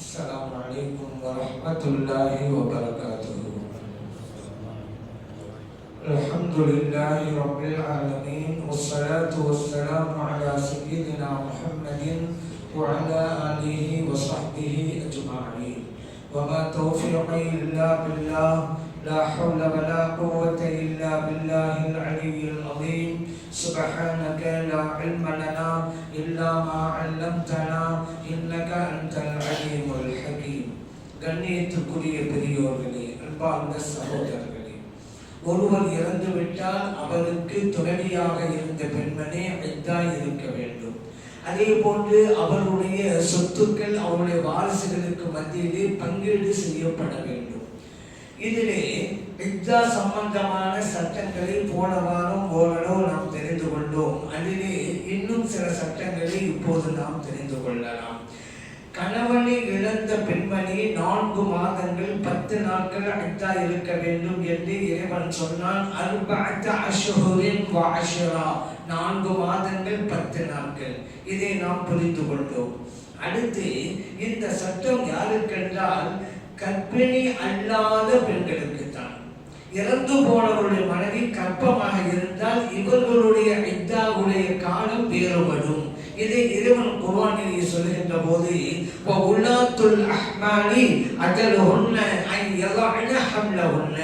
السلام عليكم ورحمة الله وبركاته. الحمد لله رب العالمين والصلاة والسلام على سيدنا محمد وعلى آله وصحبه أجمعين. وما توفيقي إلا بالله، لا حول ولا قوة إلا بالله العلي العظيم. سبحانك لا علم لنا إلا ما علمتنا إنك أنت العليم الحكيم. கண்ணியத்துக்குரிய பெரியோர்களே, அன்பார்ந்த சகோதரர்களே, ஒருவர் இறந்து விட்டால் அவருக்கு துணைவியாக இருந்த பெண்மனே இத்தாய் இருக்க வேண்டும். அதே போன்று அவருடைய சொத்துக்கள் அவருடைய வாரிசுகளுக்கு மத்தியிலே பங்கீடு செய்யப்பட வேண்டும். இதிலே இத்தா சம்பந்தமான சட்டங்களை போன வாரம் ஓரளவு நாம் தெரிந்து கொண்டோம். அதிலே இன்னும் சில சட்டங்களை இப்போது நாம் தெரிந்து கொள்ளலாம். கணவனை இழந்த பெண்மணி 4 மாதங்கள் 10 நாட்கள் இத்தா இருக்க வேண்டும் என்று இறைவன் சொன்னான். 4 அஷ்ஹுரின் வ அஷ்ரா, 4 மாதங்கள் 10 நாட்கள். இதை நாம் புரிந்து கொண்டோம். அடுத்து இந்த சட்டம் யாருக்கென்றால் கர்ப்பிணி அல்லாத பெண்களுக்கு தான். இறந்து போனவருடைய மனைவி கர்ப்பமாக இருந்தால் இவர்களுடைய இத்தாவுடைய காலம் வேறுபடும். இதை இறைவன் குர்ஆனிலே சொல்கின்ற போது வஉலாத்துல் அஹ்மாலி அஜலுஹுன்ன அன் யதஅன ஹம்லஹுன்ன,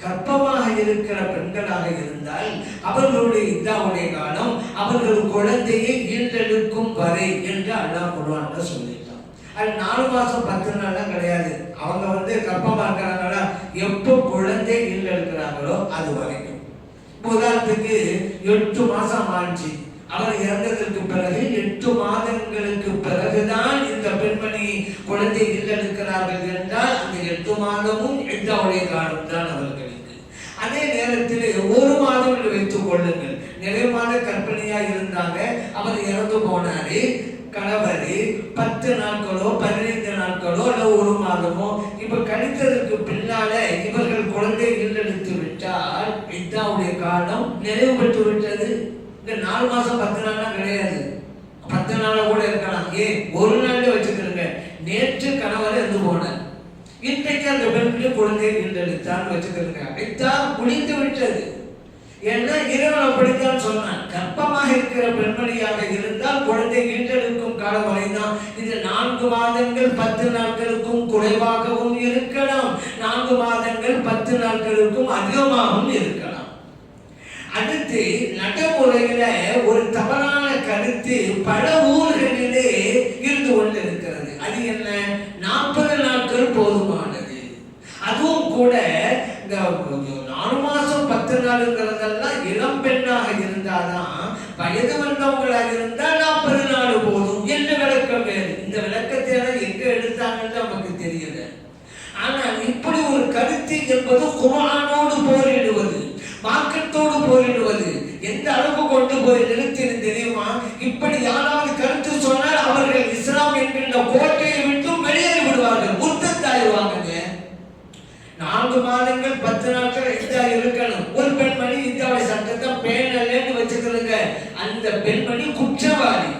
கர்ப்பமாக இருக்கிற பெண்களாக இருந்தால் அவர்களுடைய இத்தாவுடைய காலம் அவர்கள் குழந்தையை ஈன்றெடுக்கும் வரை என்று அல்லாஹ் குர்ஆன்ல சொல்லிட்டான். அது 4 மாசம் 10 நாள்லாம் கிடையாது. அவங்க கர்ப்பமா இருக்கிறாங்களா, எப்போ குழந்தை ஈன்றெடுக்கிறாங்களோ அது வரைக்கும். உதாரணத்துக்கு 8 மாசம் ஆச்சு, அவர் இறந்ததற்கு பிறகு 8 மாதங்களுக்கு பிறகுதான் இந்த பெண்மணி குழந்தை ஈன்றெடுக்கிறார்கள் என்றால் அந்த 8 மாதமும் இத்தாவுடைய காலம் தான் அவர்களுக்கு. அதே நேரத்தில் 1 மாதம் என்று வைத்துக் கொள்ளுங்கள், நிறைவான கர்ப்பிணியா இருந்தாங்க, அவர் இறந்து போனாரு. கணவர் 10 நாட்களோ 15 நாட்களோ அல்ல 1 மாதமோ இப்ப கழித்ததற்கு பின்னால இவர்கள் குழந்தை ஈன்றெடுத்து விட்டால் இத்தாவுடைய காலம் நிறைவு பெற்று விட்டது. இந்த 4 மாசம் 10 நாளா கிடையாது, 10 நாளா கூட இருக்கலாம். ஒரு நாள்ல வச்சுக்கிறங்க. நேற்று கணவர் இறந்து போனார், இன்றைக்கு அந்த பெண்ணுக்கு குழந்தை ஈன்றெடுத்தான்னு வச்சுக்கிறங்க. இத்தா முடிந்து விட்டது. ஏன்னா இறைவன் அப்படித்தான் சொன்னான். கர்ப்பமாக இருக்கிற பெண்மணியாக இருந்தால் குழந்தை ஈன்றெடுக்கும் காலம் வரைதான். இது 4 மாதங்கள் 10 நாட்களுக்கும் குறைவாகவும் இருக்கலாம், 4 மாதங்கள் 10 நாட்களுக்கும் அதிகமாகவும் இருக்கலாம். அடுத்து நடைமுறையில ஒரு தவறான கருத்து பல ஊர்களிலே இருந்து கொண்டிருக்கிறது. அது என்ன? 40 நாட்கள் போதுமானது. அதுவும் கூட இந்த 4 மாசம் 10 நாளுங்கிறதெல்லாம் இளம் பெண்ணாக இருந்தாதான், வயது வந்தவங்களாக இருந்தால் 40 நாள் போதும் என்று விளக்கம் வேறு. இந்த விளக்கத்தை எங்க எடுத்தாங்கன்னு நமக்கு தெரியல. ஆனால் இப்படி ஒரு கருத்து என்பது குர்ஆனோடு போரிடுவது, மார்க்கத்தோடு போரிடுவது. எந்த அளவு கொண்டு போய் நிறுத்தினு தெரியுமா? இப்படி யாராவது கருத்து சொன்னால் அவர்கள் இஸ்லாம் என்கின்ற கோட்டையை விட்டு வெளியேறி விடுவார்கள், முர்த்தத்தாயிடுவாங்க. 4 மாதங்கள் 10 நாட்கள் இத்தா இருக்கணும். ஒரு பெண்மணி இத்தாவுடைய சட்டத்தை பேணலன்னு வச்சுக்கிறதுங்க, அந்த பெண்மணி குற்றவாளி.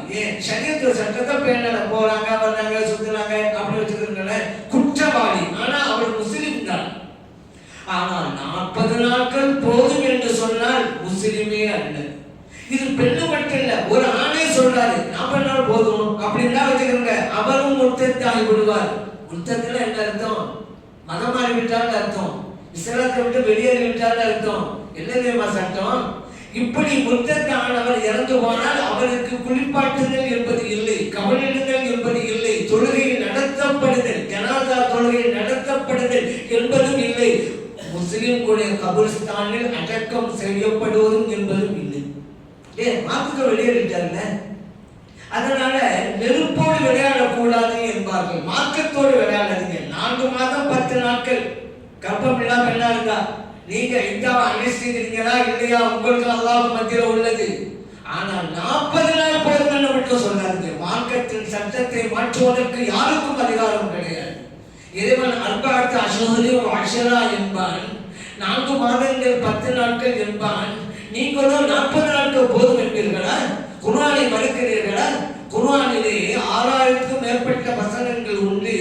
ஷரியத்துடைய சட்டத்தை பேணல, போறாங்க வர்றாங்க சுத்துறாங்க அப்படி வச்சுக்கிறதுங்க, குற்றவாளி. ஆனா அவர் முஸ்லிம் தான். ஆனால் 40 நாட்கள் போதும் என்று சொன்னால் முஸ்லிமே அல்ல. இது பெண்ணு மட்டும் இல்ல, ஒரு ஆணே சொல்றாரு 40 நாள் போதும் அப்படின்னா வச்சுக்கிறங்க, அவரும் முர்த்தத்தாகி விடுவார். முர்த்தத்துல என்ன அர்த்தம்? மதம் மாறிவிட்டால் அர்த்தம், இஸ்லாத்தை விட்டு வெளியேறி விட்டால் அர்த்தம். என்ன தெரியுமா சட்டம்? இப்படி முர்த்தத்தானவர் இறந்து போனால் அவருக்கு குளிப்பாட்டுதல் என்பது இல்லை, கவனிடுதல் என்பது இல்லை, தொழுகை நடத்தப்படுதல், ஜனாதா தொழுகை நடத்தப்படுதல் என்பதும் இல்லை, முஸ்லிம்களுடைய கபர்ஸ்தானில் அடக்கம் செய்யப்படுவதும் என்பதும் இல்லை. மார்க்க வெளியேறிட்டார்ல. அதனால நெருப்போடு விளையாடக்கூடாது என்பார்கள், மார்க்கத்தோடு விளையாடாதீங்க. 4 மாதம் 10 நாட்கள் கர்ப்பம் இல்லாம என்ன இருந்தா நீங்க இதாவை அனுஷ்டிக்கிறீங்களா இல்லையா உங்களுக்கு அல்லாஹ் மத்தியில உள்ளது. ஆனால் 40 நாள் போதும் மட்டும் சொல்லாதீங்க. மார்க்கத்தின் சட்டத்தை மாற்றுவதற்கு யாருக்கும் அதிகாரம் கிடையாது. இறைவன் 4 அஷ்ஹுரின் வ அஷ்ரா என்பான், 4 மாதங்கள் 10 நாட்கள் என்பான். நீங்களும் 40 நாட்கள் போதும் என்பீர்களா? குர்ஆனை மறுக்கிறீர்களா? குர்ஆனிலே 6000க்கும் மேற்பட்ட வசனங்கள் உண்டு.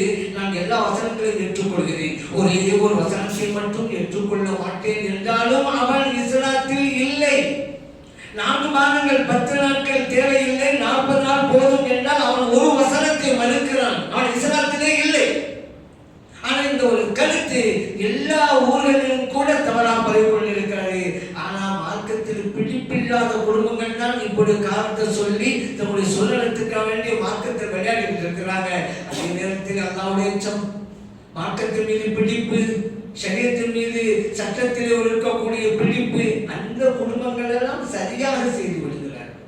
நாட்கள் 10 நாட்கள் தேவையில்லை, 40 நாள் போதும் என்றால் அவன் ஒரு வசனத்தை மறுக்கிறான். அவன் இஸ்லாத்திலே இல்லை. ஆனா இந்த ஒரு கருத்து எல்லா ஊர்களிலும் கூட தவறாக பரவிக்கொண்டிருக்கிறது. ஆனா மார்க்கத்தில் பிடிப்பில்லாத குடும்பங்கள் தான் இப்படி காரணத்தை சொல்லி தன்னுடைய சுதந்திரத்துக்காக வேண்டிய மார்க்கத்தை விளையாடிட்டு இருக்கிறாங்க. அதே நேரத்தில் அல்லாஹ்வுடைய அச்சம், மார்க்கத்தின் மீது பிடிப்பு, ஷரியத்தின் மீது சட்டத்திலே இருக்கக்கூடிய பிடிப்பு, அந்த குடும்பங்கள் எல்லாம் சரியாக செய்து விடுகிறார்கள்.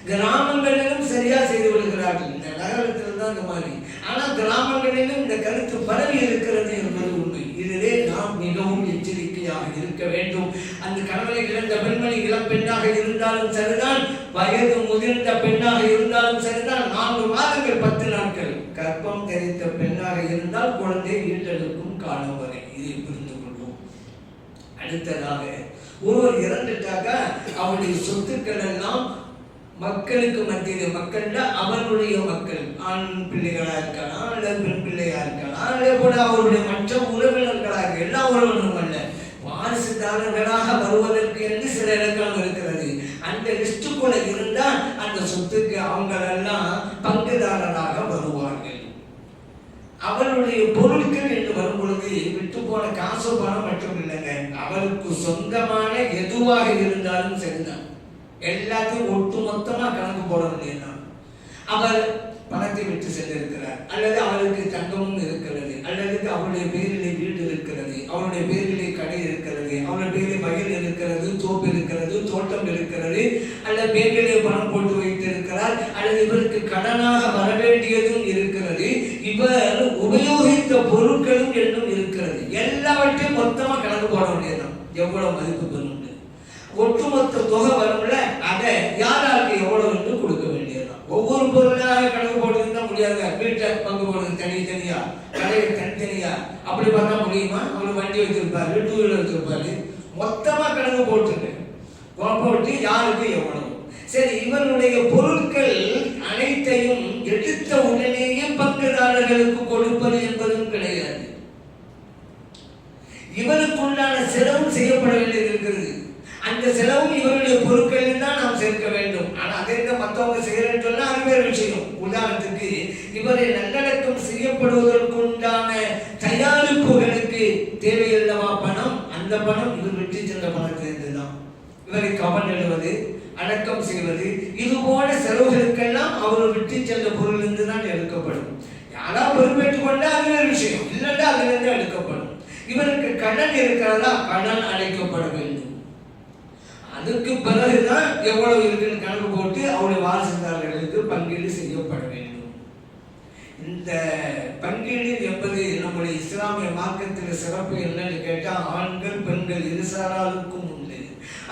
கிராமங்களிலும் சரியாக செய்து விடுகிறார்கள். இந்த நகரத்தில் தான் இந்த மாதிரி. ஆனால் கிராமங்களிலும் இந்த கருத்து பரவி இருக்கிறது என்பது உண்மை. இதிலே நாம் மிகவும் எச்சரிக்கையாக இருக்க வேண்டும். அந்த கணவனை இழந்த பெண்மணி இளம் பெண்ணாக இருந்தாலும் சரிதான், வயது முதிர்ந்த பெண்ணாக இருந்தாலும் சரிதான், 4 மாதங்கள் 10 நாட்கள் கர்ப்பம் தெரிந்த பெண்ணாக இருந்தால் குழந்தை ஈட்டெடுக்கும் காலம் வரை இதை புரிந்து கொள்வோம். அடுத்ததாக ஒருவர் இறந்துட்டாக்க அவருடைய சொத்துக்கள் எல்லாம் மக்களுக்கு மத்தியில், மக்கள்ல அவருடைய மக்கள், ஆண் பிள்ளைகளா இருக்கலாம் அல்லது பெண் பிள்ளையா இருக்கலாம், அதே போல அவருடைய மற்ற உறவினர்களாக, எல்லா உறவினரும் அல்ல, வாரிசுதாரர்களாக வருவதற்கு என்று சில இலக்கணம் இருக்கிறது. அந்த லிஸ்டுக்குள்ள இருந்தால் அந்த சொத்துக்கு அவங்களெல்லாம் பங்குதாரராக வருவார்கள். அவருடைய பொருட்கள் என்று வரும் பொழுது விட்டு போன காசு பணம் மட்டும் இல்லைங்க, அவருக்கு சொந்தமான எதுவாக இருந்தாலும் சரிதான், எல்லாத்தையும் ஒட்டு மொத்தமா கணக்கு போட வேண்டியதுதான். அவர் பணத்தை விட்டு சென்றிருக்கிறார், அல்லது அவருக்கு தங்கமும் இருக்கிறது, அல்லது அவருடைய பேரிலே வீடு இருக்கிறது, அவருடைய பேரிலே கடை இருக்கிறது, அவருடைய பேரிலே வயல் இருக்கிறது, தோப்பு இருக்கிறது, தோட்டம் இருக்கிறது, அல்லது பேரிலே பணம் போட்டு வைத்திருக்கிறார், அல்லது இவருக்கு கடனாக வர வேண்டியதும் இருக்கிறது, இவர் உபயோகித்த பொருட்களும் என்றும் இருக்கிறது. எல்லாவற்றையும் மொத்தமா கணக்கு போட வேண்டியதுதான். எவ்வளவு மதிப்பு பெறும் ஒட்டுமொத்த தொகை வரும்ல, அதை யாராருக்கு எவ்வளவு என்று கொடுக்க வேண்டியதுதான். ஒவ்வொரு பொருளாக கணக்கு போடுறதுன்னா முடியாது. வீட்டை பங்கு போடுறது தனித்தனியா, கடையை தனித்தனியா, அப்படி பார்த்தா முடியுமா? அவர் வண்டி வச்சிருப்பாரு, 2 வீலர் வச்சிருப்பாரு, மொத்தமா கணக்கு போட்டு யாருக்கு எவ்வளவு. சரி, இவருடைய பொருட்கள் அனைத்தையும் எடுத்த உடனேயே பங்குதாரர்களுக்கு கொடுப்பது என்பதும் கிடையாது. இவருக்குண்டான செலவும் செய்யப்பட வேண்டியது இருக்கிறது. அந்த செலவும் இவருடைய பொருட்களில் தான் நாம் சேர்க்க வேண்டும். ஆனால் அதை மற்றவங்க செய்யறேன்னு சொன்னா அது வேறு விஷயம். உதாரணத்துக்கு இவரை நல்லடக்கம் செய்யப்படுவதற்குண்டான தயாரிப்புகளுக்கு தேவையில்லவா பணம், அந்த பணம் இவர் விட்டு சென்ற பணத்திலிருந்து தான். இவரை கவன் எழுவது, அடக்கம் செய்வது, இது போல செலவுகளுக்கெல்லாம் அவர் விட்டு சென்ற பொருளிலிருந்து தான் எடுக்கப்படும். யாரா பொறுப்பேற்றுக் கொண்டா அது வேறு விஷயம், இல்லைன்னா அதிலிருந்து எடுக்கப்படும். இவருக்கு கடன் இருக்கிறதா, கடன் அடைக்கப்பட வேண்டும். அதுக்கு பிறகுதான் எவ்வளவு இருக்குன்னு கணக்கு போட்டு அவருடைய வாரிசுதாரர்களுக்கு பங்கீடு செய்யப்பட வேண்டும். இந்த பங்கீடு என்பது நம்முடைய இஸ்லாமிய மார்க்கத்தில் சிறப்பு என்னன்னு கேட்டா, ஆண்கள் பெண்கள் இருசாராருக்கும் உண்டு.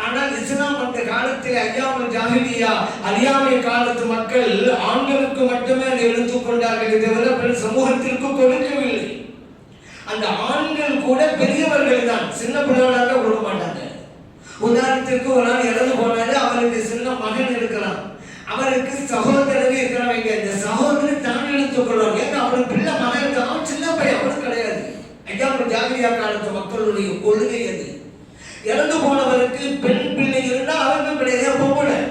ஆனால் இஸ்லாம் அந்த காலத்தில் ஐயாமல் ஜாஹிலியா, அறியாமை காலத்து மக்கள் ஆண்களுக்கு மட்டுமே அதை எடுத்துக்கொண்டார்கள், தவிர பெண் சமூகத்திற்கு கொடுக்கவில்லை. அந்த ஆண்கள் கூட பெரியவர்கள் தான், சின்ன பிள்ளைகளாக கொடுக்க மாட்டாங்க. உதாரணத்திற்கு ஒரு நாள் இறந்து போனாரு, அவருக்கு சின்ன மகன் இருக்கிறான், அவருக்கு சகோதரர் இருக்கிறவங்க, இந்த சகோதரர் தான் எடுத்துக் கொள்வாங்க. ஏன்னா அவருக்கு பிள்ளை மகன் இருக்கு, அவன் சின்ன பையன், அவனுக்கு கிடையாது. ஐயாமல் ஜாகிரியா காலத்து மக்களுடைய கொள்கை அது. இறந்து போனவருக்கு பெண் பிள்ளை இருந்தா அவருக்கும் கிடையாது,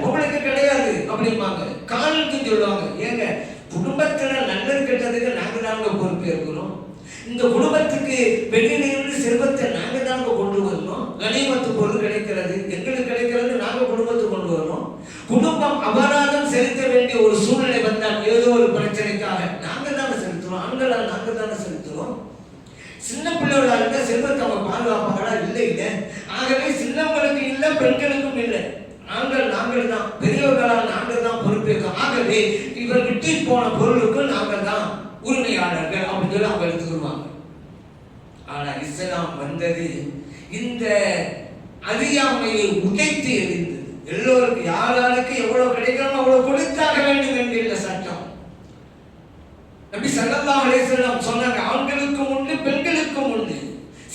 பொம்பளைக்கு கிடையாது அப்படிம்பாங்க. காலுக்கு சொல்லுவாங்க, ஏங்க குடும்பத்தினர் நல்லது கெட்டதுக்கு நாங்க பொறுப்பேற்கிறோம், இந்த குடும்பத்துக்கு வெளியிலிருந்து செல்வத்தை நாங்க தாங்க கொண்டு வரணும், கனிமத்து பொருள் கிடைக்கிறது, எங்களுக்கு கிடைக்கிறது, நாங்க குடும்பத்தை கொண்டு வரணும். குடும்பம் அபராதம் செலுத்த வேண்டிய ஒரு சூழ்நிலை வந்தால் ஏதோ ஒரு பிரச்சனைக்காக நாங்க தானே செலுத்துறோம், ஆண்களால் நாங்க தானே செலுத்துறோம். சின்ன பிள்ளைகளா இருக்க செல்வத்தை அவங்க பாதுகாப்பாங்களா? இல்லை இல்லை. ஆகவே சின்னவங்களுக்கு இல்லை, பெண்களுக்கும் இல்லை, நாங்கள் தான் பெரியவர்களால் நாங்கள் தான் பொறுப்பேற்கிறோம். ஆகவே இவர் விட்டு போன பொருளுக்கு நாங்கள் தான் உரிமையாளர்கள் அப்படின்னு சொல்லி அவங்க எடுத்துக்கொள்வாங்க. ஆனா இஸ்லாம் வந்தது இந்த அறியாமையை உடைத்து எறிந்தது. எல்லோருக்கும் யாராருக்கு எவ்வளவு கிடைக்கணும் அவ்வளவு கொடுத்தாக வேண்டும் என்கிற சட்டம். நபி ஸல்லல்லாஹு அலைஹி வஸல்லம் சொன்னாங்க, ஆண்களுக்கும் உண்டு பெண்களுக்கும் உண்டு,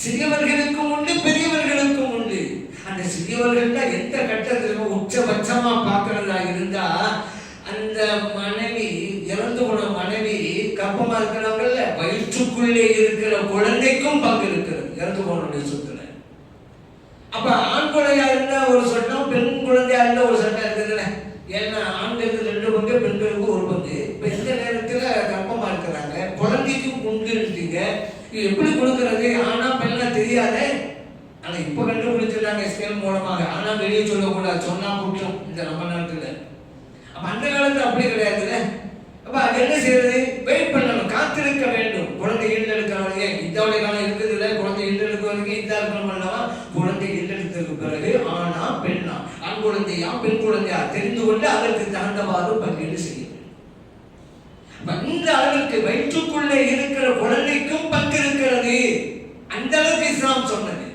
சிறியவர்களுக்கும் உண்டு பெரியவர்களுக்கும் உண்டு. அந்த சிறியவர்கள் தான் எந்த கட்டத்தில் உச்சபட்சமா பார்க்கறதா இருந்தா, அந்த மனைவி இறந்து போன மனைவி கர்ப்பமா இருக்கிறவங்கல்ல, வயிற்றுக்குள்ளே இருக்கிற குழந்தைக்கும் பங்கு இருக்கிறது இறந்து போனவருடைய சொத்துல. அப்ப ஆண் குழந்தையா இருந்தா ஒரு சட்டம், பெண் குழந்தையா இருந்தா ஒரு சட்டம் இருக்குதுல்ல. ஏன்னா ஆண்களுக்கு 2 பங்கு, பெண்களுக்கு 1 பங்கு. இப்போ இந்த நேரத்தில் கர்ப்பமா இருக்கிறாங்க, குழந்தைக்கு உண்டுட்டீங்க, இது எப்படி கொடுக்கறது? ஆனா பெண்ணா தெரியாதே. ஆனா இப்ப கண்டுபிடிச்சிருக்காங்க ஸ்கேல் மூலமாக. ஆனா வெளியே சொல்லக்கூடாது, சொன்னா குற்றம் இந்த நம்ம நாட்டுல. அப்ப அந்த காலத்துல அப்படி கிடையாதுல்ல. அப்ப அது என்ன செய்யறது? வெயிட் பண்ணணும், காத்திருக்க வேண்டும். குழந்தை ஈண்டெடுக்கிறாங்க, இதோட காலம் இருக்குது இல்ல, குழந்தை ஈண்டெடுக்க வரைக்கும் இதா இருக்கணும் பண்ணலாம். குழந்தை ஈண்டெடுத்ததுக்கு பிறகு ஆனா பெண்ணா, ஆண் குழந்தையா பெண் குழந்தையா தெரிந்து கொண்டு அதற்கு தகுந்தவாறு பங்கீடு செய்ய வேண்டும். இந்த அளவுக்கு வயிற்றுக்குள்ளே இருக்கிற குழந்தைக்கும் பங்கு இருக்கிறது. அந்த அளவுக்கு இஸ்லாம் சொன்னது.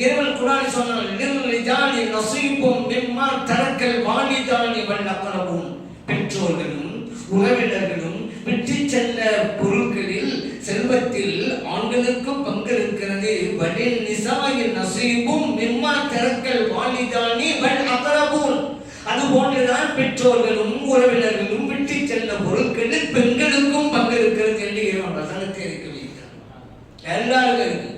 இறைவன் குர்ஆனில் சொன்னான், லிர்ரிஜாலி நஸீபும் மிம்மா தரக்கல் வாலிதானி வல் அக்ரபூன். பெற்றோர்களும் உறவினர்களும் விட்டு சென்ற பொருட்களில் செல்வத்தில் ஆண்களுக்கும் பங்கு இருக்கிறது. வலின் நிசாயின் நஸீபும் மிம்மா தரக்கல் வாலிதானி வல் அக்ரபூன். அது போன்றுதான் பெற்றோர்களும் உறவினர்களும் விட்டு சென்ற பொருட்களில் பெண்களுக்கும் பங்கு இருக்கிறது என்று இறைவன் வசனத்தை இருக்க வைத்தார். எல்லாருக்கும் இருக்கு.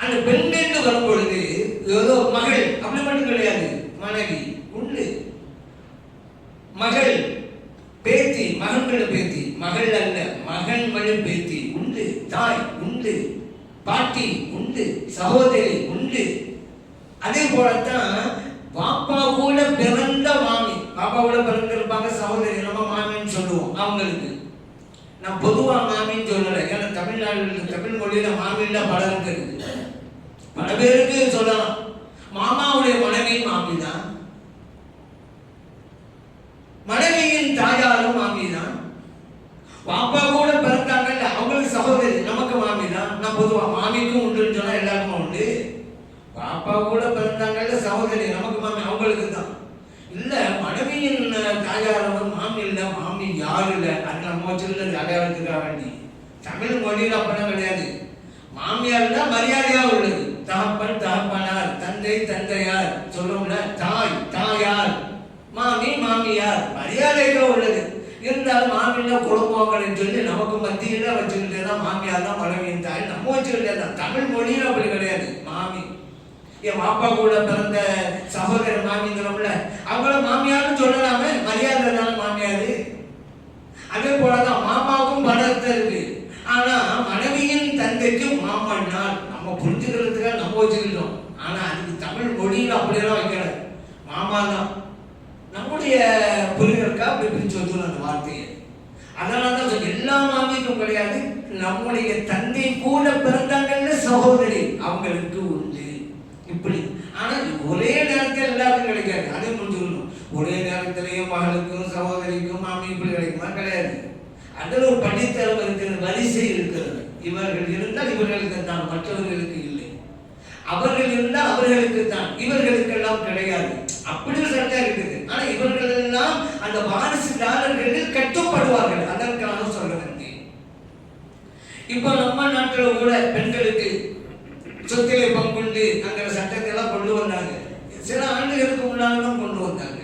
அந்த பெண் என்று வரும் பொழுது ஏதோ மகள் அப்படி மட்டும் கிடையாது, மனைவி உண்டு, மகள் பேத்தி, மகன்கள் பேத்தி, மகள் அல்ல மகன் வழி பேத்தி உண்டு, தாய் உண்டு, பாட்டி உண்டு, சகோதரி உண்டு. அதே போலத்தான் பாப்பா கூட பிறந்த மாமி, பாப்பா கூட பிறந்திருப்பாங்க சகோதரி, நம்ம மாமின்னு சொல்லுவோம் அவங்களுக்கு. நான் பொதுவா மாமின்னு சொல்லலை, ஏன்னா தமிழ்நாடு தமிழ் மொழியில மாமின்னா பலர் இருக்குது, பல பேருக்கு சொல்லலாம். மாமாவுடைய மனைவி மாமி தான், மனைவியின் தாயாரும் மாமி தான். பாப்பா கூட பிறந்தாங்கல்ல அவங்களுக்கு சகோதரி, நமக்கு மாமி தான். நான் பொதுவா மாமிக்கும் உண்டுன்னு சொன்னா எல்லாருக்கும் உண்டு. பாப்பா கூட பிறந்தாங்கல்ல சகோதரி, நமக்கு மாமி, அவங்களுக்கு தான். இல்ல மனைவியின் தாயாரவர் மாமி இல்ல, மாமி யாரு இல்ல, அது நம்ம வச்சிருந்தது அடையாளத்துக்காக வேண்டி. தமிழ் மொழியில் அப்படின்னா கிடையாது. மாமியார் தான் மரியாதையா உள்ளது. தகப்பன் தகப்பனார், தந்தை தந்தையார் சொல்லும்ல, தாய் தாயார், மாமி மாமியார், மரியாதையா உள்ளது. இருந்தாலும் மாமியா குடும்பங்கள் சொல்லி நமக்கு மத்தியில வச்சுக்கிட்டே தான் மாமியார் தான் மனைவியின் தாய் நம்ம வச்சுக்கிட்டே தான். தமிழ் மொழியில் அப்படி கிடையாது. மாமி என் பாப்பா கூட பிறந்த சகோதரர் மாமிங்கிறோம்ல, அவங்கள மாமியார்னு சொல்லலாமே, மரியாதை தானே மாமியாரு. அதே போலதான் மாமாவுக்கும் பலத்தை இருக்கு. ஆனா மனைவியின் தந்தைக்கு மாமன்னார் நம்ம புரிஞ்சுக்கிறதுக்காக நம்ம வச்சுக்கிட்டோம். ஆனா அதுக்கு தமிழ் மொழியில் அப்படியெல்லாம் வைக்கிறார், மாமா தான். நம்முடைய புரிதலுக்கா அப்படி பிரிச்சு வச்சுக்கணும் அந்த வார்த்தையை. அதனாலதான் எல்லா மாமிக்கும் கிடையாது, நம்முடைய தந்தை கூட பிறந்தாங்கன்னு சகோதரி அவங்களுக்கு உண்டு இப்படி. ஆனா ஒரே நேரத்தில் எல்லாருக்கும் கிடைக்காது, அதே புரிஞ்சுக்கணும். ஒரே நேரத்திலேயும் மகளுக்கும் சகோதரிக்கும் மாமி இப்படி கிடைக்குமா? கிடையாது. அதில் ஒரு படித்தரம் இருக்கிற வரிசை இருக்கிறது. இவர்கள் இருந்தால் இவர்களுக்கு தான், மற்றவர்களுக்கு இல்லை. அவர்கள் இருந்தால் அவர்களுக்கு தான், இவர்களுக்கெல்லாம் கிடையாது. அப்படி ஒரு சட்டம் இருக்குது. ஆனா இவர்கள் எல்லாம் அந்த வாரிசுதாரர்களில் கட்டுப்படுவார்கள். அதற்காக சொல்ல வந்தேன். இப்ப நம்ம நாட்டில் கூட பெண்களுக்கு சொத்திலே பங்குண்டு அங்கிற சட்டத்தை எல்லாம் கொண்டு வந்தாங்க. சில ஆண்டுகளுக்கு முன்னால தான் கொண்டு வந்தாங்க.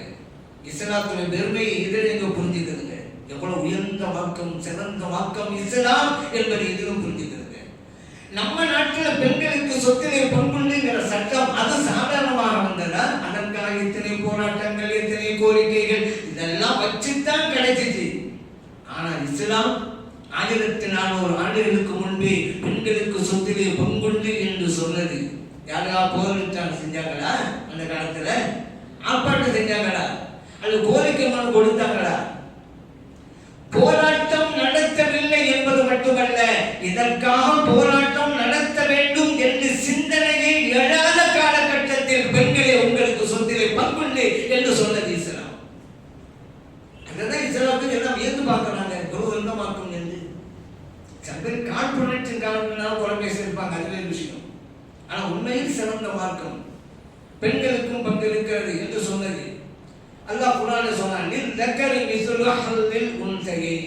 இஸ்லாத்துடைய பெருமையை இதில் நீங்க புரிஞ்சுக்கிறதுங்க. எவ்வளவு உயர்ந்த மார்க்கம், சிறந்த மார்க்கம் இஸ்லாம் என்பதை இதிலும் புரிஞ்சுக்கிறது. நம்ம நாட்டில் பெண்களுக்கு சொத்திலே பங்குண்டுங்கிற சட்டம் அது சாதாரணமாக வந்ததா? அதற்காக இத்தனை போராட்டங்கள், இத்தனை கோரிக்கைகள் இதெல்லாம் வச்சுதான் கிடைச்சிச்சு. ஆனா இஸ்லாம் 1400 ஆண்டுகளுக்கு முன்பே பெண்களுக்கு சொத்திலே பங்குண்டு என்று சொன்னது. யாரா போராட்டம் செஞ்சாங்களா? அந்த காலத்துல ஆர்ப்பாட்டம் செஞ்சாங்களா? அது கோரிக்கை மனு கொடுத்தாங்களா? போராட்டம் நடத்தவில்லை என்பது மட்டுமல்ல, இதற்காக போராட்டம் நடத்த வேண்டும் என்று சிந்தனையை எழாத காலகட்டத்தில் பெண்களே உங்களுக்கு சொத்திலே பங்குண்டு என்று சொன்னது இஸ்லாம். அதுதான் இஸ்லாத்துக்கு எல்லாம் வியந்து பார்க்கிறாங்க, குருவந்தமாக்கும் என்று. சில பேர் காழ்ப்புணர்ச்சியின் காரணத்தினால குறை பேசியிருப்பாங்க, அதுவே விஷயம். ஆனா உண்மையில் சிறந்த மார்க்கம், பெண்களுக்கும் பங்கு இருக்கிறது என்று சொன்னது. அல்லாஹ் குர்ஆன்ல சொன்னான், லில்-ذكرِ مثل حظ الأنثيين.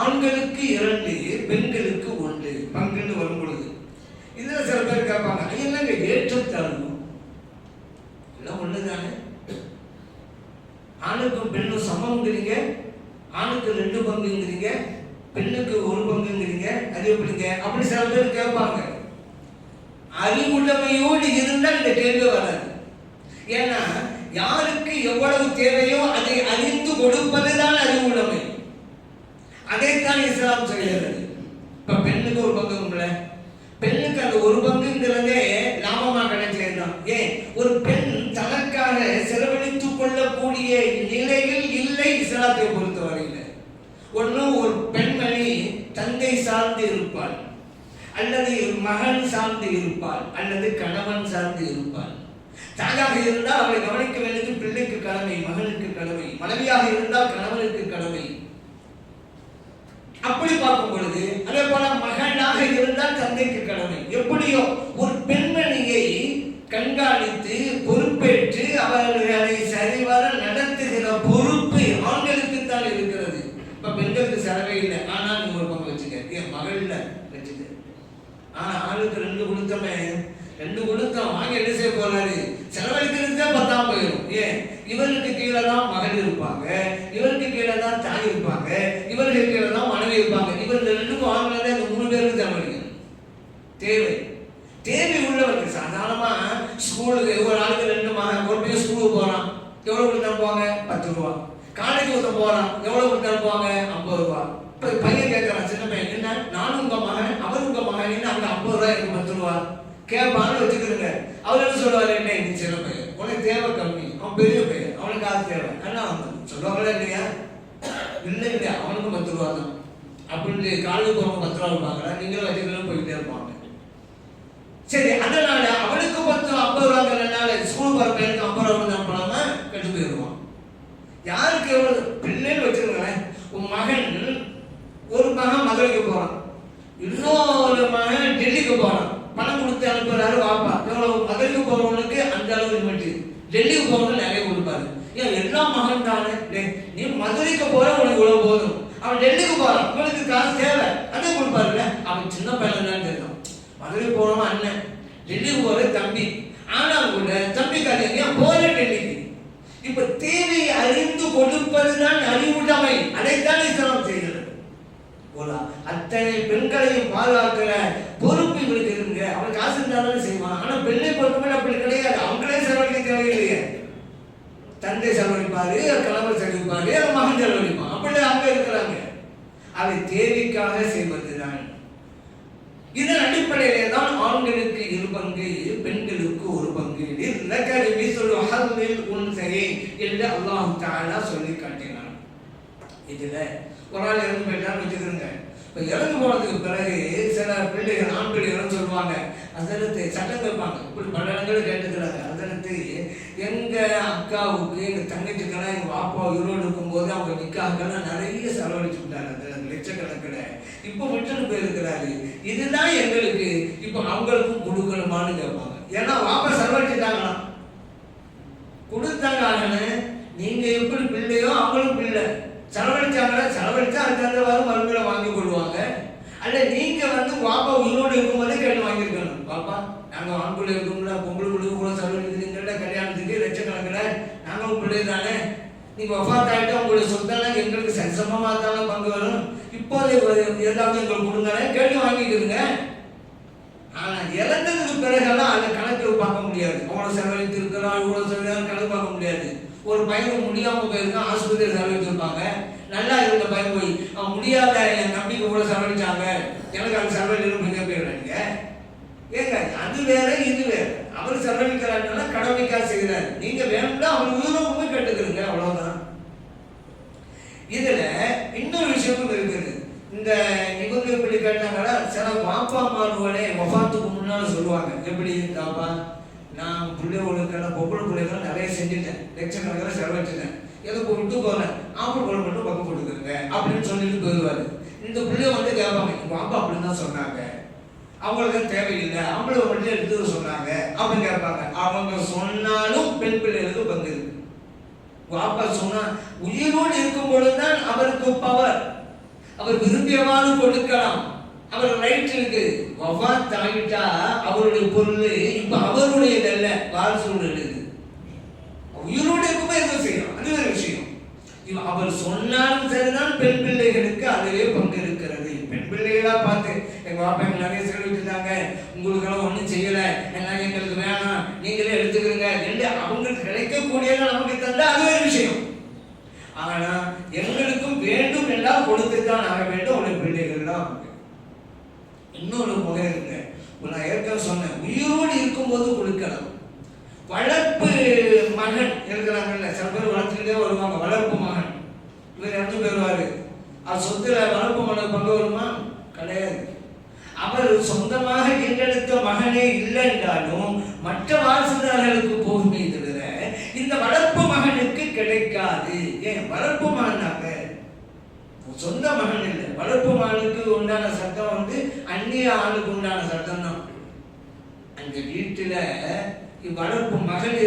ஆண்களுக்கு 2 பெண்களுக்கு 1 பங்குன்னு வரும் பொழுது இதுல சில பேர் கேட்பாங்க, என்னங்க ஏற்றத்தாழ்வு? எல்லாம் ஒண்ணுதானே, ஆணுக்கும் பெண்ணும் சமம்ங்கிறீங்க, ஆணுக்கு 2 பங்குங்கிறீங்க, பெண்ணுக்கு 1 பங்குங்கிறீங்க, அது எப்படிங்க? அப்படி சில பேர் கேட்பாங்க. அறிவுடைமையோடு இருந்தால் இந்த கேள்வி வராது. ஏன்னா யாருக்கு எவ்வளவு தேவையோ அதை அறிந்து கொடுப்பதுதான் அறிவுடைமை. அதைத்தான் இஸ்லாம் சொல்கிறது. இப்ப பெண்ணுக்கு ஒரு பங்கு உண்டுல, பெண்ணுக்கு அந்த ஒரு பங்குங்கிறதே லாபமா கிடைச்சதுதான். ஏன் ஒரு பெண் தனக்காக செலவழித்துக் கொள்ளக்கூடிய நிலையில் இல்லை இஸ்லாத்தை பொறுத்தவரையில். ஒன்னும் ஒரு பெண்மணி தந்தை சார்ந்து இருப்பாள், அல்லது மகன் சார்ந்து இருப்பாள், அல்லது கணவன் சார்ந்து இருப்பாள். தாயாக இருந்தால் அவளை கவனிக்க வேண்டியது பிள்ளைக்கு கடமை, மகனுக்கு கடமை. மனைவியாக இருந்தால் கணவனுக்கு கடமை. அப்படி பார்க்கும் பொழுது அதே போல மகனாக இருந்தால் தந்தைக்கு கடமை. எப்படியோ ஒரு பெண்மணியை கண்காணித்து பொறுப்பேற்று அவர்களை சரிவர நடத்துகிற பொறுப்பு ஆண்களுக்கு தான் இருக்கிறது. இப்ப பெண்களுக்கு செலவே இல்லை. ஆனா நீங்க ஒரு பங்கு வச்சுக்க, என் மகள்ல வச்சுக்க. ஆளுக்கு 2 கொடுத்தமே, 2 கொடுத்தோம் வாங்கி என்ன செய்ய போறாரு, செலவழிக்கிறதுக்கே 10 போயிடும். ஏன் இவருக்கு கீழே தான் மகள் இருப்பாங்க, இவருக்கு கீழே தான் தாய் இருப்பாங்க, இவருக்கு கீழே தான் மனைவி இருப்பாங்க. இவர் 2க்கும் வாங்கினதே அந்த 3 பேருக்கு செலவழிக்கணும். தேவை உள்ளவருக்கு சாதாரணமா ஸ்கூலுக்கு ஒரு ஆளுக்கு 2 மகன் ஒரு பேர் ஸ்கூலுக்கு போறான், எவ்வளவு கொடுத்தா போவாங்க, 10 ரூபா. காலேஜ் ஒருத்தன் போறான், எவ்வளவு கொடுத்தா போவாங்க, 50 ரூபா. இப்ப பையன் கேட்கறான், சின்ன பையன், என்ன நானும் உங்க மகன் அவர் உங்க மகன், என்ன அவங்க 50 ரூபாய் எனக்கு 10 ரூபா கேட்பான்னு வச்சுக்கிறேங்க. அவர் என்ன சொல்லுவாரு, என்ன இது சின்ன பையன், உனக்கு தேவை கம்மி, அவன் பெரிய பையன், அவனுக்கு காசு தேவை என்ன சொல்லுவாங்களா இல்லையா? இல்லையா, அவனுக்கும் 10 ரூபா தான் அப்படின்னு காலேஜ் போறவங்க 10 ரூபா இருப்பாங்களா, நீங்களும் வச்சுக்கலாம் போயிட்டே இருப்பாங்க. சரி, அதனால அவனுக்கு 50 ரூபாங்கிறதுனால ஸ்கூல் போற பையனுக்கு 50 ரூபா தான் பணமா கெட்டு போயிடுவான். யாருக்கு எவ்வளவு பிள்ளைன்னு வச்சிருங்களேன். உன் மகன் ஒரு மகன் மதுரைக்கு போறான், இன்னொரு மகன் டெல்லிக்கு போறான். பணம் கொடுத்து அனுப்புறாரு வாப்பா. எவ்வளவு மதுரைக்கு போறவனுக்கு 5 அளவு லிமிட், டெல்லிக்கு போறவனுக்கு நிறைய கொடுப்பாரு. ஏன் எல்லா மகன் தானே, நீ மதுரைக்கு போற உனக்கு இவ்வளவு போதும், அவன் டெல்லிக்கு போறான் இவனுக்கு காசு தேவை அதை கொடுப்பாருல்ல. அவன் சின்ன பையன் தான் தெரியும். மதுரை போறவன் அண்ணன், டெல்லிக்கு போற தம்பி. ஆனா கூட தம்பி காரியா போற டெல்லிக்கு. இப்ப தேவை அறிந்து கொடுப்பதுதான் அறிவுடைமை. அதைத்தான் இஸ்லாம் செய்கிறது. அத்தனை பெண்களையும் பாதுகாக்கிற பொறுப்பு இவருக்கு இருங்க. அவனுக்கு காசு இருந்தாலும் செய்வான். ஆனா பெண்ணை பொறுத்தவரை அப்படி கிடையாது. அவங்களே செலவழிக்க தேவையில்லையே. தந்தை செலவழிப்பாரு, கணவர் செலவழிப்பாரு, மகன் செலவழிப்பான். அப்படி அவங்க இருக்கிறாங்க. அதை தேவைக்காக செய்வதுதான். இதன் அடிப்படையிலே தான் ஆண்களுக்கு 2 பங்கு, பெண்களுக்கு 1 பங்கு என்று அல்லாஹ் தஆலா சொல்லி காட்டினார். இதுல ஒரு ஆள் இறந்து போயிட்டான்னு வச்சுக்கிறோங்க. இப்ப இறந்து போனதுக்கு பிறகு சில பிள்ளைகள், ஆண் பிள்ளைகள் சொல்லுவாங்க, அதற்கு சட்டம் கேட்பாங்க. இப்படி பல இடங்களும் கேட்டுக்கிறாங்க. அதற்கு எங்க அக்காவுக்கு எங்க தங்கச்சிக்கெல்லாம் எங்க பாப்பா உயிரோடு இருக்கும்போது அவங்க நிக்காக்கெல்லாம் நிறைய செலவழிச்சு விட்டாரு, அந்த லட்சக்கணக்கில். இப்ப விட்டுட்டு போயிருக்கிறாரு. இதுதான் எங்களுக்கு இப்ப அவங்களுக்கும் கொடுக்கணுமான்னு கேட்பாங்க. ஏன்னா வாப்பா செலவழிச்சுட்டாங்களாம், கொடுத்தாங்கன்னு. நீங்க எப்படி பிள்ளையோ அவங்களும் பிள்ளை. செலவழிச்சாங்களா, செலவழிச்சா அதுக்கு தகுந்தவாறு மருந்துகளை வாங்கி கொள்வாங்க. அல்ல நீங்க வாப்பா உயிரோடு இருக்கும்போதே கேட்டு வாங்கியிருக்கணும். பாப்பா நாங்க ஆண் பிள்ளை இருக்கோம்ல, பொம்பளை பிள்ளைக்கு கூட செலவழிக்கிறீங்கள, கல்யாணத்துக்கு லட்சக்கணக்கில் நாங்களும் பிள்ளை தானே. நீங்க வஃபாத்தாயிட்டு உங்களுடைய சொத்தெல்லாம் எங்களுக்கு சரிசமமாக தானே பங்கு வரும். இப்போது ஏதாவது எங்களுக்கு கொடுங்க கேட்டு வாங்கிக்கிறதுங்க. ஆனா இறந்ததுக்கு பிறகெல்லாம் அதை கணக்கு பார்க்க முடியாது. அவ்வளவு செலவழித்து இருக்கிறோம், இவ்வளவு செலவு கணக்கு பார்க்க முடியாது. ஒரு பையன் முடியாம போயிருக்கான், ஆஸ்பத்திரி செலவழிச்சிருப்பாங்க. நல்லா இருந்த பையன் போய் அவன் முடியாத என் தம்பிக்கு கூட செலவழிச்சாங்க, எனக்கு அந்த செலவழிச்சு போயிடுறாங்க. ஏங்க அது வேற இது வேற. அவர் செலவழிக்கிறாருன்னா கடமைக்காக செய்கிறார். நீங்க வேணும்னா அவர் உயிரோடு கேட்டுக்கிறீங்க, அவ்வளவுதான். இதுல இன்னொரு விஷயமும் இருக்குது. இந்த இவங்க எப்படி கேட்டாங்கன்னா, சில பாப்பா அம்மாவோட வஃபாத்துக்கு முன்னாலும் சொல்லுவாங்க, எப்படி தாப்பா நான் பிள்ளைகளுக்கெல்லாம் பொம்பளை பிள்ளைகளும் நிறைய செஞ்சுட்டேன், லட்சக்கணக்கில் செலவழிச்சிட்டேன், எதுக்கு விட்டு போறேன், ஆம்பளை பிள்ளை மட்டும் பக்கம் கொடுக்குறேங்க அப்படின்னு சொல்லிட்டு போயிடுவாரு. இந்த பிள்ளை கேட்பாங்க, எங்க பாப்பா அப்படின்னு தான் சொன்னாங்க, அவங்களுக்கு தேவையில்லை, ஆம்பளை மட்டும் எடுத்து சொன்னாங்க அப்படின்னு கேட்பாங்க. அவங்க சொன்னாலும் பெண் பிள்ளைகளுக்கு பங்கு இருக்கு. பாப்பா சொன்னா உயிரோடு இருக்கும் பொழுதுதான் அவருக்கு பவர். அவர் விரும்பியவாறு கொடுக்கலாம், அவர் ரைட் இருக்கு. வஃபாத் ஆகிட்டா அவருடைய பொருள் இப்ப அவருடையதல்ல, வாரிசுடையது. உயிரோடு இருக்கும்போது எதுவும் செய்யலாம், அது ஒரு விஷயம். அவர் சொன்னாலும் சரிதான், பெண் பிள்ளைகளுக்கு அதுவே பங்கு இருக்கிறது. பெண் பிள்ளைகளா பார்த்து எங்க பாப்பா எங்க நிறைய செலவிட்டுட்டாங்க, உங்களுக்கு எல்லாம் ஒன்றும் செய்யல, எல்லாம் எங்களுக்கு வேணாம், நீங்களே எடுத்துக்கிறீங்க என்று அவங்களுக்கு கிடைக்கக்கூடியதை நமக்கு தந்தா அது ஒரு விஷயம். ஆனா எங்களுக்கும் வேண்டும் என்றால் கொடுத்துத்தான் ஆக வேண்டும். உடைய பிள்ளைகள் தான். இன்னொரு முறை இருக்கு, நான் ஏற்கனவே சொன்னேன், உயிரோடு இருக்கும்போது கொடுக்கலாம். வளர்ப்பு மகன் இருக்கிறாங்கல்ல, சில பேர் வளர்த்துக்கிட்டே வருவாங்க. வளர்ப்பு மகன் இவர் இறந்து போயிடுவாரு, அவர் சொத்துல வளர்ப்பு மகனுக்கு பங்கு வருமா? கிடையாது. அவர் சொந்தமாக ஈண்டெடுத்த மகனே இல்லை என்றாலும் மற்ற வாரிசுதாரர்களுக்கு போகுமே தவிர இந்த வளர்ப்பு மகனுக்கு கிடைக்காது. ஏன்? வளர்ப்பு மகனாக சொந்த மகன் இல்லை. வளர்ப்பு மகனுக்கு உண்டான சட்டம் அந்நிய ஆளுக்கு உண்டான சட்டம் தான். அந்த வீட்டுல வளர்ப்பு மகள்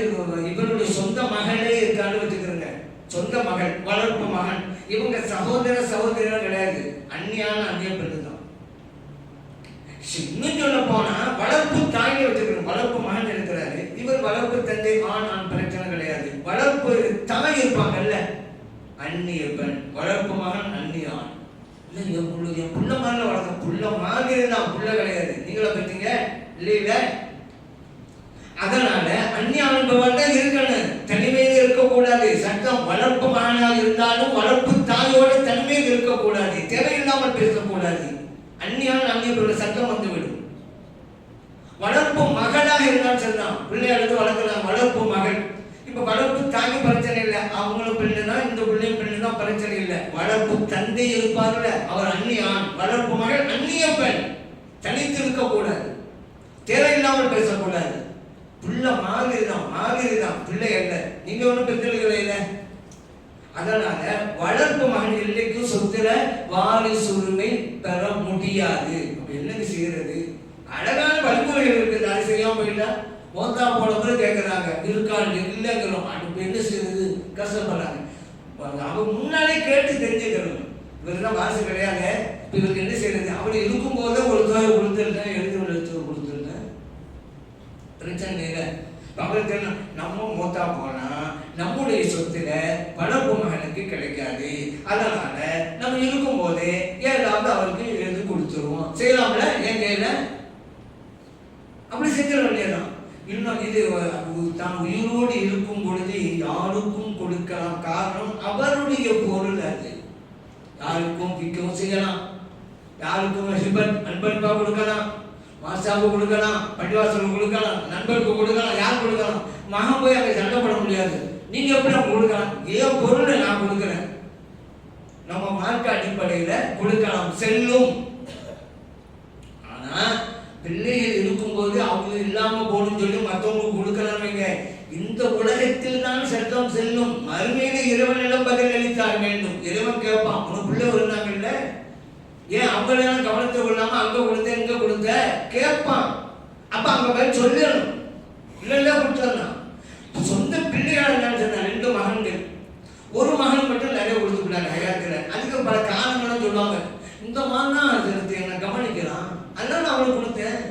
இவருடைய சொந்த மகளே இருக்கான்னு வச்சுக்கிறேங்க. சொந்த மகள், வளர்ப்பு மகன். இவங்க சகோதர சகோதரிகள் கிடையாது, அந்நிய பெண்ணு தான். இன்னும் சொல்ல போனா வளர்ப்பு தாயை வச்சுக்கிறோம். வளர்ப்பு மகன் இருக்கிறாரு, இவர் வளர்ப்பு தந்தை ஆண் பிரச்சனை கிடையாது. வளர்ப்பு தாய் இருப்பாங்கல்ல, அந்நிய பெண். வளர்ப்பு மகன் அந்நிய ஆண். இல்ல என் புள்ள மாதிரி வளர்க்க, புள்ள மாதிரி தான், புள்ள கிடையாது. நீங்கள பத்தீங்க இல்லையில. அதனால அந்நிய அனுபவம் தான் இருக்கணும், தனிமையில் இருக்கக்கூடாது. சட்டம் வளர்ப்பு மகனாக இருந்தாலும் வளர்ப்பு தாயோட தனிமையில் இருக்கக்கூடாது, தேவையில்லாமல் பேசக்கூடாது. அந்நிய சட்டம் வந்துவிடும். வளர்ப்பு மகளாக இருந்தாலும் சரிதான், பிள்ளையாளுக்கு வளர்க்கலாம். வளர்ப்பு மகள், இப்ப வளர்ப்பு தாய்க்கு பிரச்சனை இல்லை, அவங்களும் பெண்ணுதான், இந்த பிள்ளையும் பெண்ணுதான், பிரச்சனை இல்லை. வளர்ப்பு தந்தை இருப்பார்ல, அவர் அந்நிய ஆண். வளர்ப்பு மகள் அந்நிய பெண், தனித்து இருக்கக்கூடாது, தேவையில்லாமல் பேசக்கூடாது. புள்ள மாதிரிதான், பிள்ளை அல்ல. நீங்க ஒன்றும் பெண்கள் இல்லை. அதனால வளர்ப்பு மகன் இல்லைக்கும் சொத்துல வாரிசு உரிமை பெற முடியாது. என்னது செய்யறது? அழகான வழிமுறைகள் இருக்குது, அது செய்யாம போயிட்டா மோத்தா போன கூட கேட்கறாங்க, இருக்கான்னு இல்லைங்கிறோம். அது என்ன செய்யறது? கஷ்டப்படுறாங்க. அவங்க முன்னாலே கேட்டு தெரிஞ்சுக்கணும். இவருதான் வாரிசு கிடையாது, இவருக்கு என்ன செய்யறது? அப்படி இருக்கும் போதே ஒரு தொகை கொடுத்துருந்தேன், எழுத்து கொடுத்துருந்தேன், பிரச்சனை இல்லை. அவருக்கு நம்ம மூத்தா போனா நம்முடைய சொத்துல வளர்ப்பு மகனுக்கு கிடைக்காது. அதனால நம்ம இருக்கும் போதே ஏதாவது அவருக்கு எழுதி கொடுத்துருவோம். செய்யலாம்ல, என் கையில அப்படி செஞ்சிட வேண்டியதான். இன்னும் இது தான் உயிரோடு இருக்கும் பொழுது யாருக்கும் கொடுக்கலாம். காரணம் அவருடைய பொருள், அது யாருக்கும் விற்கவும் செய்யலாம், யாருக்கும் அன்பன்பா கொடுக்கலாம், மாஸ்டாவுக்கு கொடுக்கலாம், பள்ளிவாசலுக்கு கொடுக்கலாம், நண்பருக்கு கொடுக்கலாம், யார் கொடுக்கலாம். மகன் போய் அங்கே சண்டை போட முடியாது. நீங்க எப்படி கொடுக்கலாம்? ஏன் பொருளை நான் கொடுக்கிறேன், நம்ம மார்க்க அடிப்படையில கொடுக்கலாம், செல்லும். ஆனா பிள்ளைகள் இருக்கும்போது அவங்க இல்லாம போகணும்னு சொல்லி மற்றவங்களுக்கு கொடுக்கலாமேங்க. இந்த உலகத்தில் தான் சட்டம் செல்லும். மறுமையில இறைவனிடம் பதில் அளித்தாக வேண்டும். இறைவன் கேட்பான், உனக்கு பிள்ளை இருந்தாங்கல்ல, ஏன் அவங்களெல்லாம் கவனத்தை கொள்ளாம அங்க கொடுத்த இங்க கொடுத்த கேட்பான். அப்ப அங்க போய் சொல்லணும், இல்ல கொடுத்துடலாம். சொந்த பிள்ளைகள் சொன்ன 2 மகன்கள், ஒரு மகன் மட்டும் நிறைய கொடுத்துட்டாங்க ஹயாத்துல. அதுக்கு பல காரணங்களும் சொல்லுவாங்க. இந்த மகன் தான் என்ன கவனிக்கிறான், அதனால நான் அவனுக்கு கொடுத்தேன்.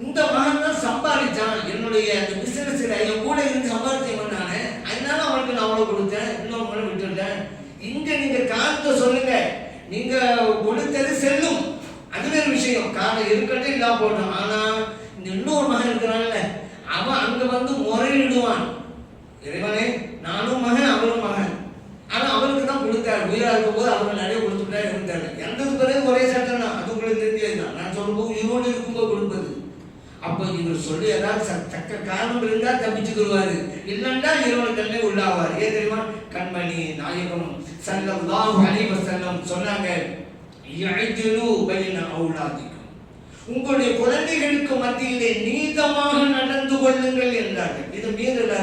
இந்த மகன் தான் சம்பாதிச்சான், என்னுடைய அந்த பிசினஸ்ல என் கூட இருந்து சம்பாதிச்சவன் நானே, அதனால அவனுக்கு நான் அவ்வளவு கொடுத்தேன், இன்னொரு மகன் விட்டுட்டேன். இங்க நீங்க காரணத்தை சொல்லுங்க, நீங்க கொடுத்தது செல்லும், அது வேறு விஷயம். காரணம் இருக்கட்டும் இல்லாம போட்டோம். ஆனா இந்த இன்னொரு மகன் இருக்கிறான்ல, அவன் அங்க முறையிடுவான், இறைவனே நானும் மகன் அவரும் மகன். ஆனா அவருக்கு தான் கொடுத்தாரு, உயிரா இருக்கும் போது அவங்க நிறைய கொடுத்துட்டா இருந்தாரு. எந்த பிறகு ஒரே சட்டம் தான், அது உங்களுக்கு தெரிஞ்சதுதான். நான் சொல்லும்போது உயிரோடு இருக்கும்போது கொடுப்பது. அப்ப இவர் சொல்லி ஏதாவது தக்க காரணம் இருந்தா தப்பிச்சுக்கிடுவாரு, இல்லைன்னா இறைவன் தன்னை உள்ளாவார். ஏன் தெரியுமா? கண்மணி நாயகம் ஸல்லல்லாஹு அலைஹி வஸல்லம் சொன்னாங்க, யஅஜ்லு பைன அவுலாதிக்கும், உங்களுடைய குழந்தைகளுக்கு மத்தியிலே நீதமாக நடந்து கொள்ளுங்கள் என்றார்கள். இது மீறல,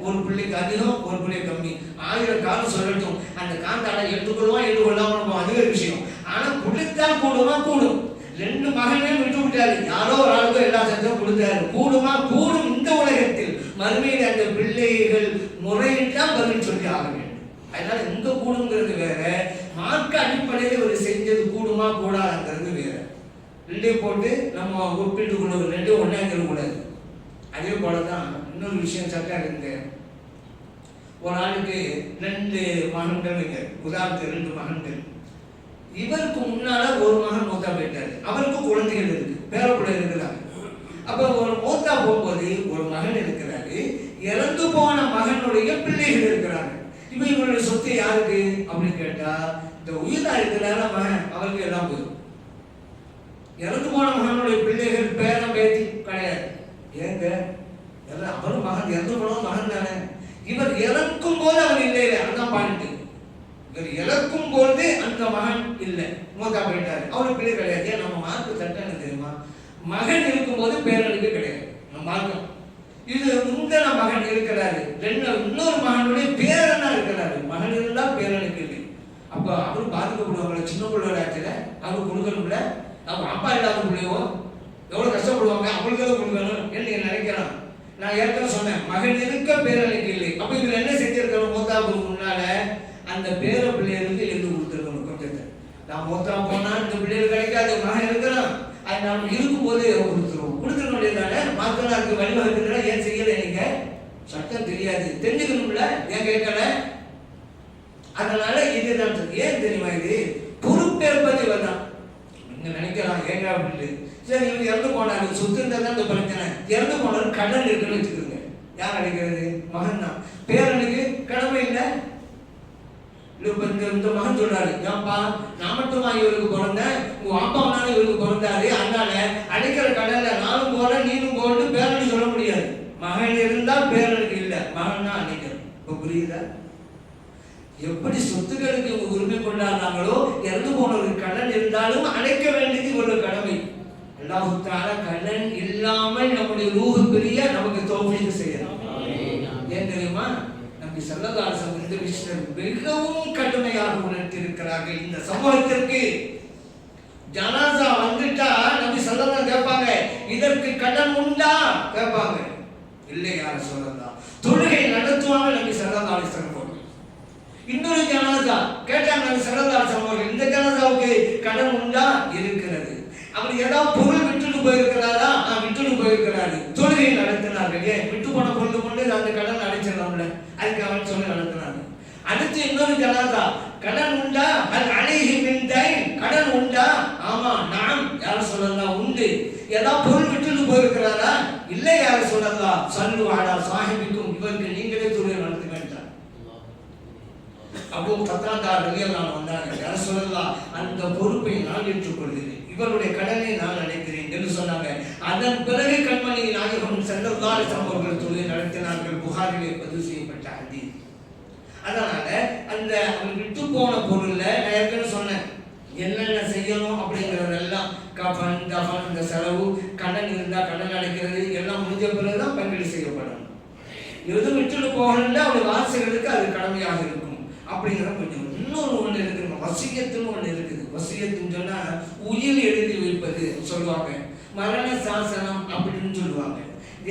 ஒரு பிள்ளைக்கு அதிகம் ஒரு பிள்ளை கம்மி, 1000 காலம் சொல்லட்டும், அந்த காந்தாட எடுத்துக்கொள்வான் எடுத்துக்கொள்ளாம அது ஒரு விஷயம். ஆனா கொடுத்தான் கூடும். 2 மகனே விட்டு விட்டாரு, யாரோ ஒரு ஆளுக்கு எல்லா சட்டம் கொடுத்தாரு, கூடுமா? கூடும். இந்த உலகத்தில் மறுமையில் அந்த பிள்ளைகள் முறையிட்டால் பதில் சொல்லி ஆக வேண்டும். அதனால இந்த கூடுங்கிறது வேற, மார்க்க அடிப்படையில் ஒரு செஞ்சது கூடுமா கூடாதுங்கிறது வேற. 2 போட்டு நம்ம ஒப்பிட்டு கொள்வது 2 ஒன்றா இருக்கக்கூடாது. அதே போலதான் இன்னொரு விஷயம் சட்டம் இருக்கு. ஒரு ஆளுக்கு 2 மகன்கள் இருக்கு, உதாரணத்துக்கு 2 மகன்கள். இவருக்கு முன்னால ஒரு மகன் மூத்தா போயிட்டாரு, அவருக்கு குழந்தைகள் இருக்கு, பேர பிள்ளை இருக்கிறாங்க. அப்ப ஒரு மூத்தா போகும்போது ஒரு மகன் இருக்கிறாரு, இறந்து போன மகனுடைய பிள்ளைகள் இருக்கிறாங்க. இப்ப இவங்களுடைய சொத்து யாருக்கு அப்படின்னு கேட்டா, இந்த உயிரா இருக்கிறார மகன் அவருக்கு எல்லாம் போயிடும். இறந்து போன மகனுடைய பிள்ளைகள் பேரம் பேத்தி கிடையாது. ஏங்க அவரும் மகன் இறந்து போன மகன் தானே. இவர் இறக்கும் போது அவர் இல்லை, அதான் பாயிண்ட். இவர் இறக்கும் போது அந்த மகன் இல்லை, மூத்தா போயிட்டாரு, அவருக்கு பிள்ளை கிடையாது. ஏன் நம்ம மார்க்கு சட்டம் என்ன தெரியுமா? மகன் இருக்கும் போது பேரனுக்கு கிடையாது. நம்ம மார்க்கம் இது முந்தின மகன் இருக்கிறாரு, இன்னொரு மகனுடைய பேரனா இருக்கிறாரு, மகன் இருந்தா பேரனுக்கு இல்லை. அப்ப அவரு பாதிக்கப்படுவாங்கள, சின்ன பிள்ளைல அவரு கொடுக்கணும்ல. அவங்க அப்பா இல்லாத பிள்ளையோ எவ்வளவு கஷ்டப்படுவாங்க, அவங்களுக்கு கொடுக்கணும் என்ன நினைக்கிறான். நான் ஏற்கனவே சொன்னேன், மகன் இருக்க பேரனுக்கு இல்லை. அப்ப இவர் என்ன செஞ்சிருக்கணும்? மூத்தாவுக்கு முன்னால அந்த பேர பிள்ளைகளுக்கு எழுதி கொடுத்துருக்கணும் கொஞ்சத்தை. நான் மூத்தா போனா இந்த பிள்ளைகள் கிடைக்காது, மகன் இருக்கிறான், அது நாம் இருக்கும் போதே கொடுத்துருவோம். கொடுத்துருக்க வேண்டியதானே, மாத்தனாருக்கு வழிவகுக்கிறா. ஏன் செய்யல? நீங்க சட்டம் தெரியாது, தெரிஞ்சுக்கணும்ல, ஏன் கேட்கல? அதனால இதுதான். ஏன் தெரியுமா? இது பொறுப்பேற்பது இவர் தான். நீங்க நினைக்கலாம் ஏங்க அப்படின்னு. சரி, இவர் இறந்து போனாரு, சொத்து இருந்தா தான் இந்த பிரச்சனை. இறந்து போனாரு, கடன் இருக்குன்னு வச்சுக்கோங்க. யார் அடைக்கிறது? மகன் தான். பேரனுக்கு கடமை இல்லை. இந்த மகன் சொல்றாரு, ஏன்பா நான் மட்டுமா இவருக்கு பிறந்தேன், உங்க அப்பாவுனால இவருக்கு பிறந்தாரு, அதனால அடைக்கிற கடல்ல நானும் போறேன் நீனும் போறேன்னு பேரனு சொல்ல முடியாது. மகன் இருந்தா பேரனுக்கு இல்லை, மகன் தான் அடைக்கணும். இப்ப புரியுதா? எப்படி சொத்துக்களுக்கு உரிமை கொண்டாடுறாங்களோ, இறந்து போனவருக்கு கடன் இருந்தாலும் அடைக்க வேண்டியது ஒரு கடமை. அல்லாஹ் தஆலா கடன் இல்லாமல் நம்முடைய ரூஹ் பிரிய நமக்கு தௌஃபீக் செய்யணும். ஏன் தெரியுமா? நபி ஸல்லல்லாஹு அலைஹி வஸல்லம் இந்த விஷயம் மிகவும் கடுமையாக உணர்த்தி இருக்கிறார்கள். இந்த சமூகத்திற்கு ஜனாசா வந்துட்டா நபி ஸல்லல்லாஹு கேட்பாங்க, இதற்கு கடன் உண்டா கேட்பாங்க. இல்லை யா ரசூலல்லாஹ். தொழுகை நடத்துவாங்க நபி ஸல்லல்லாஹு அலைஹி வஸல்லம். இன்னொரு ஜனாசா கேட்டாங்க நபி ஸல்லல்லாஹு அலைஹி வஸல்லம், இந்த ஜனாசாவுக்கு கடன் உண்டா? இருக்கிறது. அவர் ஏதாவது பொருள் விட்டுட்டு போயிருக்கிறாரா? விட்டுட்டு போயிருக்கிறாரு. தொழுகை நடத்தினார்கள். ஏன்? விட்டு போன பொருள் கொண்டு அந்த கடன் அடைச்சிடலாம்ல, அதுக்கு அவன் சொல்லி நடத்தினாங்க. அடுத்து இன்னொரு ஜனாசா, கடன் உண்டா? அல் அலைஹி மின் தைன், கடன் உண்டா? ஆமா நாம் யார் சொல்லலாம் உண்டு. ஏதாவது பொருள் விட்டுட்டு போயிருக்கிறாரா? இல்லை யார் சொல்லலாம். சல்லு அலா சாஹிபிக்கும், இவருக்கு நீங்களே தொழுகை நடத்துங்க. அபூ கத்தாதா ரலியல்லாஹு அன்ஹு வந்தாங்க, யார் சொல்லலாம் அந்த பொறுப்பை நான் ஏற்றுக்கொள்கிறேன், இவருடைய கடனை நான் அடைக்கிறேன் என்று சொன்னாங்க. அதன் பிறகு கண்மணி நாயகம் ஸல்லல்லாஹு அலைஹி வஸல்லம் அவர்கள் தொழுகை நடத்தினார்கள். புகாரிலே பதிவு செய்யப்பட்ட ஹதீஸ். அதனால அந்த விட்டு போன பொருள்ல நான் ஏற்கனவே சொன்னேன் என்னென்ன செய்யணும் அப்படிங்கறதெல்லாம், கஃன் தஃபன், இந்த செலவு, கடன் இருந்தா கடன் அடைக்கிறது எல்லாம் முடிஞ்ச பிறகுதான் பங்கீடு செய்யப்படணும். எதுவும் விட்டுட்டு போகணும்னா அவருடைய வாரிசுகளுக்கு அது கடமையாக இருக்கும். அப்படிங்கிற கொஞ்சம் இன்னொரு ஒண்ணு இருக்குது, வசியத்துன்னு ஒண்ணு இருக்குது. வசியத்துன்னு சொன்னா உயிர் எழுதி வைப்பது சொல்லுவாங்க, மரண சாசனம் அப்படின்னு சொல்லுவாங்க.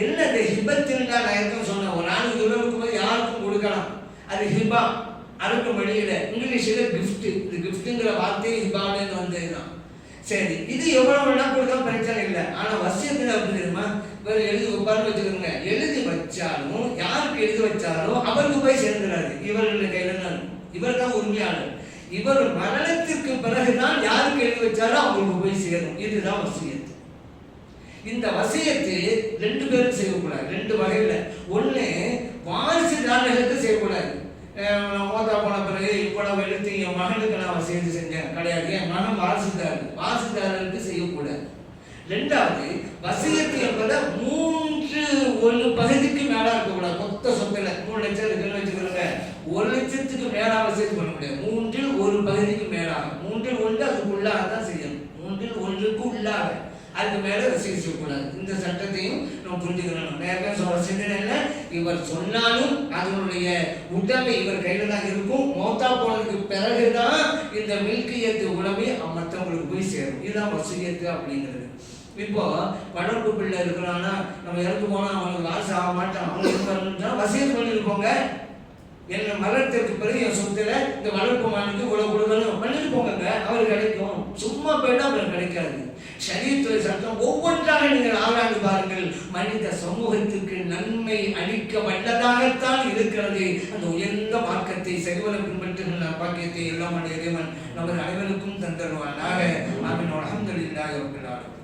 என்ன இந்த ஹிபத்துன்னா நான் ஏற்கனவே சொன்னேன், ஒரு நாள் உறவுக்கு போது யாருக்கும் கொடுக்கலாம், அது ஹிபா. அரபு மொழியில இங்கிலீஷ்ல கிஃப்ட், இந்த கிஃப்ட்ங்கிற வார்த்தையை ஹிபான்னு வந்ததுதான். சரி, இது எவ்வளவு வேணா கொடுக்க பிரச்சனை இல்லை. ஆனா வசியத்துல அப்படி தெரியுமா, இவர் எழுதி உட்கார்ந்து வச்சுக்கோங்க, எழுதி வச்சாலும் யாருக்கு எழுதி வச்சாலும் அவருக்கு போய் சேர்ந்துடாது, இவர்களுடைய கையில தான். இவர் தான் உரிமையாளர். இவர் மரணத்திற்கு பிறகுதான் யாருக்கு எழுதி வச்சாலும் அவங்களுக்கு போய் சேரும். இதுதான் வசியத்து. இந்த வசியத்து ரெண்டு பேரும் செய்யக்கூடாது, ரெண்டு வகையில. ஒண்ணு வாரிசுதாரர்களுக்கு செய்யக்கூடாது. மோதா போன பிறகு இவ்வளவு எடுத்து என் மகனுக்கு நான் வசியத்து செஞ்சேன் கிடையாது, என் மகன் வாரிசுதாரருக்கு செய்யக்கூடாது. ரெண்டாவது, வசியத்து என்பதை 3/1 பகுதிக்கு மேலா இருக்கக்கூடாது. மொத்த சொத்துல 3 லட்சம் இருக்குன்னு வச்சுக்கிறோங்க, 1 லட்சத்துக்கு மேலா வசியத்து பண்ண முடியாது. 3/1 பகுதிக்கு மேலாக, 3/1 அதுக்குள்ளாக தான் செய்யணும். 3/1க்கு உள்ளாக, அதுக்கு மேல வசியம் செய்யக்கூடாது. இந்த சட்டத்தையும் நம்ம புரிஞ்சுக்கணும். நேரம் சொல்ற சிந்தனை, இவர் சொன்னாலும் அதனுடைய உடைமை இவர் கையில தான் இருக்கும். மௌத்தா போனதுக்கு பிறகுதான் இந்த மில்கியத்து உடைமை மற்றவங்களுக்கு போய் சேரும். இதுதான் வசியத்து அப்படிங்கிறது. இப்போ வளர்ப்பு பிள்ளை இருக்கிறான்னா, நம்ம இறந்து போனா அவனுக்கு வாரிசு ஆக மாட்டான், அவனுக்கு வசியத்து பண்ணிருப்போங்க, என்ன மரணத்திற்கு பிறகு என் சொத்துல இந்த வளர்ப்பு மானுக்கு இவ்வளவு கொடுக்கணும் பண்ணிட்டு போங்க, அவருக்கு கிடைக்கும். சும்மா போயிட்டா அவருக்கு கிடைக்காது. ஷரீஅத்துடைய சட்டம் ஒவ்வொன்றாக நீங்கள் ஆராய்ந்து பாருங்கள். மனித சமூகத்துக்கு நன்மை அளிக்க வல்லதாகத்தான் இருக்கிறது. அந்த உயர்ந்த மார்க்கத்தை சரிவர பின்பற்றுகின்ற பாக்கியத்தை எல்லாம் இறைவன் நம்ம அனைவருக்கும் தந்தருவானாக. ஆமீன். அல்ஹம்துலில்லாஹி ரப்பில் ஆலமீன்.